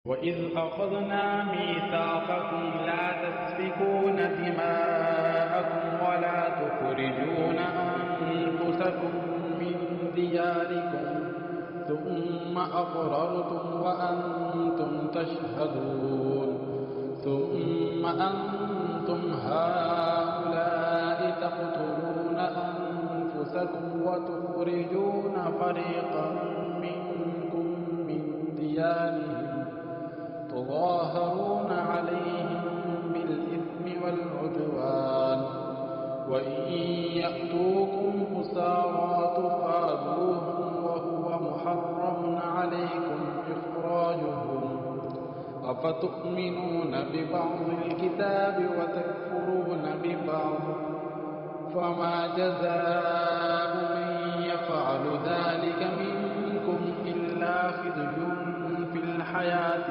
وإذ أخذنا ميثاقكم لا تسفكون دماءكم ولا تخرجون أنفسكم من دياركم ثم أقررتم وأنتم تشهدون ثم أنتم هؤلاء تقتلون أنفسكم وتخرجون فريقا منكم من ديارهم تظاهرون عليهم بالإثم والعدوان وإن يأتوكم أسارى تفادوهم وهو محرم عليكم إخراجهم أفتؤمنون ببعض الكتاب وتكفرون ببعض فما جزاء من يفعل ذلك منكم إلا خزي في الحياة